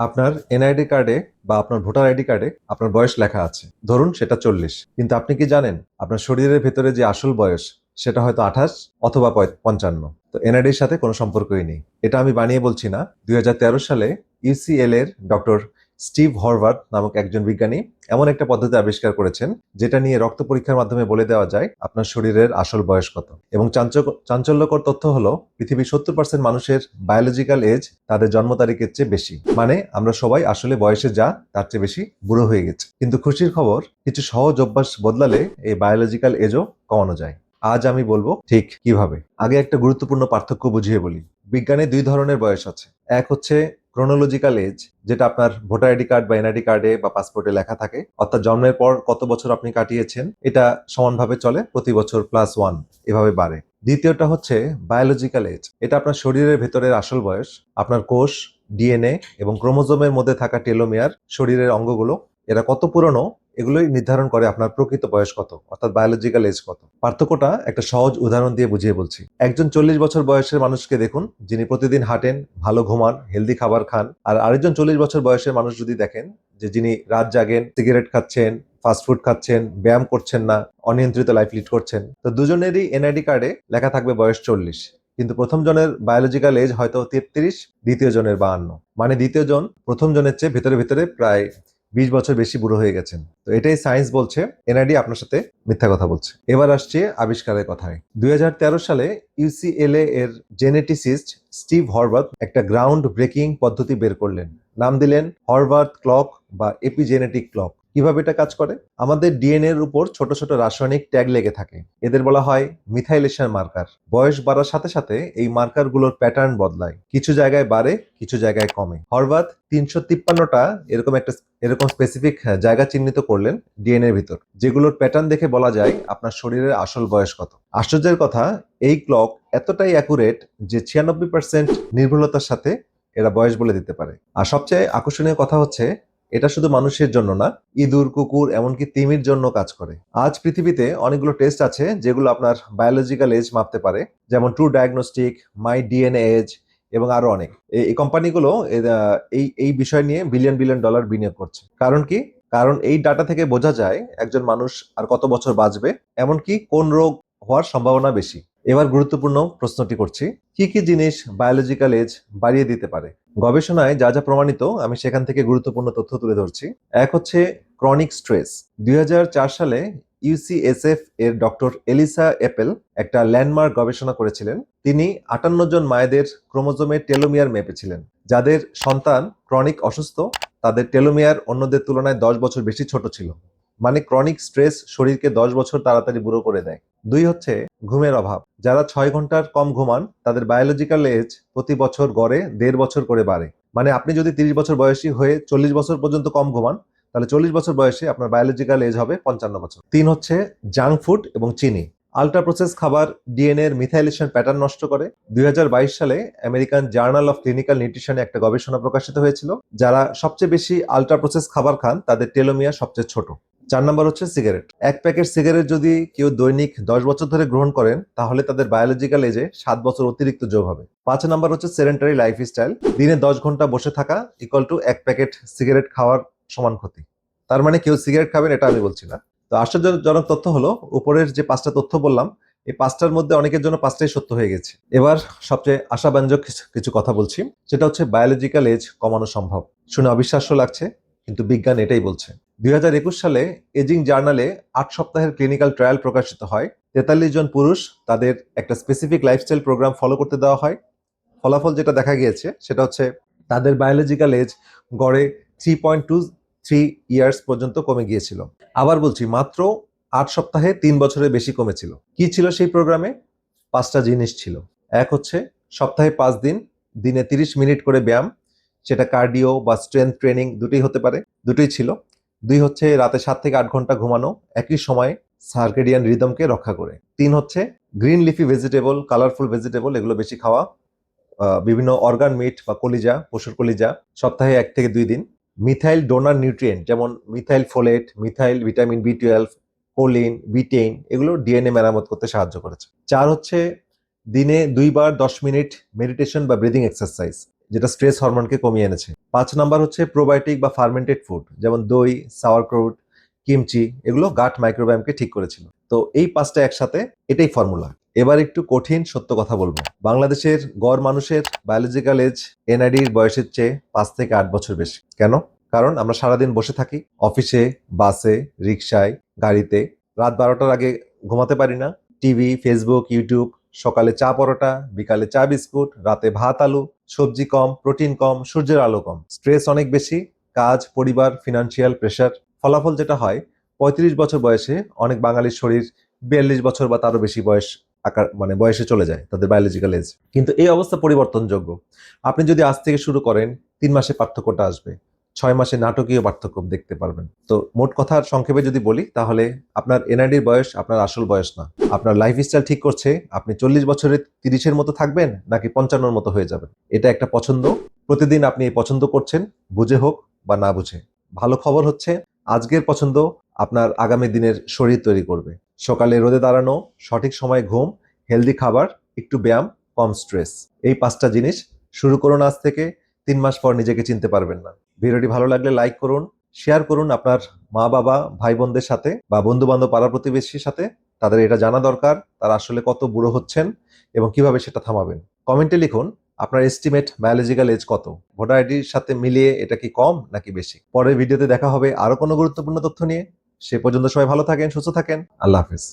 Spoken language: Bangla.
আপনার এনআইডি কার্ডে বা আপনার ভোটার আইডি কার্ডে আপনার বয়স লেখা আছে, ধরুন সেটা 40। কিন্তু আপনি কি জানেন আপনার শরীরের ভেতরে যে আসল বয়স সেটা হয়তো 28 অথবা 55। তো এনআইডির সাথে কোনো সম্পর্কই নেই। এটা আমি বানিয়ে বলছি না। 2013 সালে ইউসিএল এর ডক্টর স্টিভ হরভার্ড নামক একজন বিজ্ঞানী এমন একটা পদ্ধতি আবিষ্কার করেছেন যেটা নিয়ে রক্ত পরীক্ষার মাধ্যমে বলে দেওয়া যায় আপনার শরীরের আসল বয়স কত। এবং চাঞ্চল্যকর তথ্য হলো পৃথিবীর 70% মানুষের বায়োলজিক্যাল এজ তাদের জন্ম তারিখের চেয়ে বেশি। মানে আমরা সবাই আসলে বয়সে যা তার চেয়ে বেশি বুড়ো হয়ে গেছে। কিন্তু খুশির খবর, কিছু সহজ অভ্যাস বদলালে এই বায়োলজিক্যাল এজও কমানো যায়। আজ আমি বলবো ঠিক কিভাবে। আগে একটা গুরুত্বপূর্ণ পার্থক্য বুঝিয়ে বলি। বিজ্ঞানে দুই ধরনের বয়স আছে। এক হচ্ছে ক্রোনোলজিক্যাল এজ, যেটা আপনার ভোটার আইডি কার্ড বা এনআইডি কার্ডে বা পাসপোর্টে লেখা থাকে, অর্থাৎ জন্মের পর কত বছর আপনি কাটিয়েছেন এটা সমানভাবে চলে, প্রতি বছর +1 এভাবে বাড়ে। দ্বিতীয়টা হচ্ছে বায়োলজিক্যাল এজ। এটা আপনার শরীরের ভেতরের আসল বয়স। আপনার কোষ, ডিএনএ এবং ক্রোমোজোমের মধ্যে থাকা টেলোমিয়ার, শরীরের অঙ্গগুলো, এরা কত পুরনো এগুলোই নির্ধারণ করে আপনার প্রকৃত বয়স কত, অর্থাৎ বায়োলজিক্যাল এজ কত। পার্থক্যটা একটা সহজ উদাহরণ দিয়ে বুঝিয়ে বলছি। একজন 40 বছর বয়সের মানুষকে দেখুন, যিনি প্রতিদিন হাঁটেন, ভালো ঘুমান, হেলদি খাবার খান। আর আরেকজন 40 বছর বয়সের মানুষ যদি দেখেন, যে যিনি রাত জাগেন, সিগারেট খাচ্ছেন, ফাস্টফুড খাচ্ছেন, ব্যায়াম করছেন না, অনিয়ন্ত্রিত লাইফ লিড করছেন। তো দুজনেরই এনআইডি কার্ডে লেখা থাকবে বয়স 40, কিন্তু প্রথম জনের বায়োলজিক্যাল এজ হয়তো 33, দ্বিতীয় জনের 52। মানে দ্বিতীয় জন প্রথম জনের চেয়ে ভেতরে ভেতরে প্রায় 20 বছর বেশি বুড়ো হয়ে গেছেন। তো এটাই সায়েন্স বলছে, এনআইডি আপনার সাথে মিথ্যা কথা বলছে। এবার আসছে আবিষ্কারের কথায়। 2013 সালে ইউসিএলএ এর জেনেটিসিস্ট স্টিভ হরভার্ড একটা গ্রাউন্ড ব্রেকিং পদ্ধতি বের করলেন। নাম দিলেন হরভার্ড ক্লক বা এপিজেনেটিক ক্লক। কিভাবে এটা কাজ করে? আমাদের ডিএনএ এর উপর ছোট ছোট রাসায়নিক ট্যাগ লেগে থাকে। এদের বলা হয় মিথাইলেশন মার্কার। বয়স বাড়ার সাথে সাথে এই মার্কার গুলোর প্যাটার্ন বদলায়, কিছু জায়গায় বাড়ে, কিছু জায়গায় কমে। হরভাত 353টা এরকম স্পেসিফিক জায়গা চিহ্নিত করলেন ডিএনএ এর ভিতর, যেগুলোর প্যাটার্ন দেখে বলা যায় আপনার শরীরের আসল বয়স কত। আশ্চর্যের কথা, এই ক্লক এতটাই অ্যাকুরেট যে 96% নির্ভুলতার সাথে এরা বয়স বলে দিতে পারে। আর সবচেয়ে আকর্ষণীয় কথা হচ্ছে, এটা শুধু মানুষের জন্য না, ইঁদুর, কুকুর, এমনকি তিমির জন্য কাজ করে। আজ পৃথিবীতে অনেকগুলো টেস্ট আছে যেগুলো আপনার বায়োলজিক্যাল এজ মাপতে পারে, যেমন ট্রু ডায়াগনস্টিক, মাই ডিএনএ এজ এবং আরো অনেক। এই কোম্পানিগুলো এই এই বিষয় নিয়ে বিলিয়ন বিলিয়ন ডলার বিনিয়োগ করছে। কারণ কি? কারণ এই ডাটা থেকে বোঝা যায় একজন মানুষ আর কত বছর বাঁচবে, এমনকি কোন রোগ হওয়ার সম্ভাবনা বেশি। এবার গুরুত্বপূর্ণ প্রশ্নটি করছি, কি কি জিনিস বায়োলজিক্যাল এজ বাড়িয়ে দিতে পারে? গবেষণায় যা যা প্রমাণিত আমি সেখান থেকে গুরুত্বপূর্ণ তথ্য তুলে ধরছি। এক হচ্ছে ক্রনিক স্ট্রেস। 2004 সালে ইউসিএসএফ এর ডক্টর এলিসা এপেল একটা ল্যান্ডমার্ক গবেষণা করেছিলেন। তিনি 58 জন মায়েদের ক্রোমোজোমের টেলোমিয়ার মেপেছিলেন। যাদের সন্তান ক্রনিক অসুস্থ, তাদের টেলোমিয়ার অন্যদের তুলনায় 10 বছর বেশি ছোট ছিল। মানে ক্রনিক স্ট্রেস শরীরকে 10 বছর তাড়াতাড়ি বুড়ো করে দেয়। দুই হচ্ছে ঘুমের অভাব। যারা 6 ঘন্টার কম ঘুমান, তাদের বায়োলজিক্যাল এজ প্রতি বছর গড়ে 1.5 বছর করে বাড়ে। মানে আপনি যদি 30 বছর বয়সী হয়ে 40 বছর পর্যন্ত কম ঘুমান, তাহলে 40 বছর বয়সে আপনার বায়োলজিক্যাল এজ হবে 55 বছর। তিন হচ্ছে জাঙ্ক ফুড এবং চিনি। আল্ট্রা প্রসেস খাবার ডিএনএ এর মিথাইলেশন প্যাটার্ন নষ্ট করে। 2022 সালে আমেরিকান জার্নাল অফ ক্লিনিক্যাল নিউট্রিশনে একটা গবেষণা প্রকাশিত হয়েছিল, যারা সবচেয়ে বেশি আল্ট্রা প্রসেস খাবার খান তাদের টেলোমিয়ার সবচেয়ে ছোট। 4 নম্বর হচ্ছে সিগারেট। এক প্যাকেট সিগারেট যদি কেউ দৈনিক 10 বছর ধরে গ্রহণ করেন, তাহলে তাদের বায়োলজিক্যাল এজে 7 বছর অতিরিক্ত যোগ হবে। 5 নম্বর হচ্ছে সেডেন্টারি লাইফস্টাইল। দিনে 10 ঘন্টা বসে থাকা ইকুয়াল টু এক প্যাকেট সিগারেট খাওয়ার সমান ক্ষতি। তার মানে কেউ সিগারেট খাবেন এটা আমি বলছি না। তো আশ্চর্যজনক তথ্য হলো, উপরের যে 5টা তথ্য বললাম, এই 5টার মধ্যে অনেকের জন্য 5টাই সত্য হয়ে গেছে। এবার সবচেয়ে আশাব্যঞ্জক কিছু কথা বলছি, সেটা হচ্ছে বায়োলজিক্যাল এজ কমানো সম্ভব। শুনে অবিশ্বাস্য লাগছে, কিন্তু বিজ্ঞান এটাই বলছে। 2021 সালে এজিং জার্নালে 8 সপ্তাহের ক্লিনিক্যাল ট্রায়াল প্রকাশিত হয়। 43 জন পুরুষ, তাদের একটা স্পেসিফিক লাইফস্টাইল প্রোগ্রাম ফলো করতে দেওয়া হয়। ফলাফল যেটা দেখা গিয়েছে সেটা হচ্ছে তাদের বায়োলজিক্যাল এজ গড়ে 3.23 ইয়ার্স পর্যন্ত কমে গিয়েছিল। আবার বলছি, মাত্র 8 সপ্তাহে 3 বছরের বেশি কমেছিল। কি ছিল সেই প্রোগ্রামে? 5টা জিনিস ছিল। এক হচ্ছে সপ্তাহে 5 দিন, দিনে 30 মিনিট করে ব্যায়াম, সেটা কার্ডিও বা স্ট্রেংথ ট্রেনিং দুটোই হতে পারে, দুটোই ছিল। 2 হচ্ছে রাতে 7 থেকে 8 ঘন্টা ঘুমানো, একই সময়ে সার্কেডিয়ান রিদমকে রক্ষা করে। 3 হচ্ছে green leafy vegetable, colourful vegetable এগুলো বেশি খাওয়া। বিভিন্ন অর্গান মিট বা কলিজা, পশুর কলিজা সপ্তাহে 1 থেকে 2 দিন। মিথাইল ডোনার নিউট্রিয়েন্ট যেমন methyl folate, methyl vitamin B12, choline, B10 এগুলো ডিএনএ মেরামত করতে সাহায্য করেছে। 4 হচ্ছে দিনে 2 বার 10 মিনিট মেডিটেশন বা ব্রিদিং এক্সারসাইজ, যেটা স্ট্রেস হরমোনকে কমিয়ে এনেছে। 5 নাম্বার হচ্ছে প্রোবায়োটিক বা ফার্মেন্টেড ফুড, যেমন দই, সাওয়ারক্রাউট, কিমচি, এগুলো গাট মাইক্রোবায়োমকে ঠিক করেছিল। তো এই 5টা একসাথে, এটাই ফর্মুলা। এবার একটু কঠিন সত্য কথা বলবো। বাংলাদেশের গড় মানুষের বায়োলজিক্যাল এজ এনআইডির বয়সের চেয়ে 5 থেকে 8 বছর বেশি। কেন? কারণ আমরা সারাদিন বসে থাকি, অফিসে, বাসে, রিক্সায়, গাড়িতে। রাত 12টার আগে ঘুমাতে পারি না। TV, Facebook, YouTube. সকালে চা পরোটা, বিকালে চা বিস্কুট, রাতে ভাত আলু, সবজি কম, প্রোটিন কম, সূর্যের আলো কম, স্ট্রেস অনেক বেশি, কাজ, পরিবার, ফিনান্সিয়াল প্রেশার। ফলাফল যেটা হয়, 35 বছর বয়সে অনেক বাঙালির শরীর 42 বছর বা তারও বেশি বয়স আকার মানে বয়সে চলে যায়, তাদের বায়োলজিক্যাল এজ। কিন্তু এই অবস্থা পরিবর্তনযোগ্য। আপনি যদি আজ থেকে শুরু করেন, 3 মাসে পার্থক্যটা আসবে, 6 মাসে নাটকীয় পার্থক্য দেখতে পারবেন। তো মোট কথার সংক্ষেপে যদি বলি, তাহলে আপনার এনআইডির বয়স আপনার আসল বয়স না। আপনার লাইফস্টাইল ঠিক করছে আপনি 40 বছরে 30-এর মতো থাকবেন নাকি 55-র মতো হয়ে যাবেন। এটা একটা পছন্দ। প্রতিদিন আপনি এই পছন্দ করছেন, বুঝে হোক বা না বুঝে। ভালো খবর হচ্ছে, আজকের পছন্দ আপনার আগামী দিনের শরীর তৈরি করবে। সকালে রোদে দাঁড়ানো, সঠিক সময়ে ঘুম, হেলদি খাবার, একটু ব্যায়াম, কম স্ট্রেস। এই 5টা জিনিস শুরু করুন আজ থেকে। 3 মাস পর নিজেকে চিনতে পারবেন না। ভিডিওটি ভালো লাগলে লাইক করুন, শেয়ার করুন আপনার মা বাবা, ভাই বোনদের সাথে বা বন্ধু বান্ধব, পাড়া প্রতিবেশীর সাথে। তাদের এটা জানা দরকার, তারা আসলে কত বুড়ো হচ্ছেন এবং কিভাবে সেটা থামাবেন। কমেন্টে লিখুন আপনার এস্টিমেট বায়োলজিক্যাল এজ কত, ভোটার আইডির সাথে মিলিয়ে এটা কি কম নাকি বেশি। পরের ভিডিওতে দেখা হবে আরো কোনো গুরুত্বপূর্ণ তথ্য নিয়ে। সে পর্যন্ত সবাই ভালো থাকেন, সুস্থ থাকেন। আল্লাহ হাফেজ।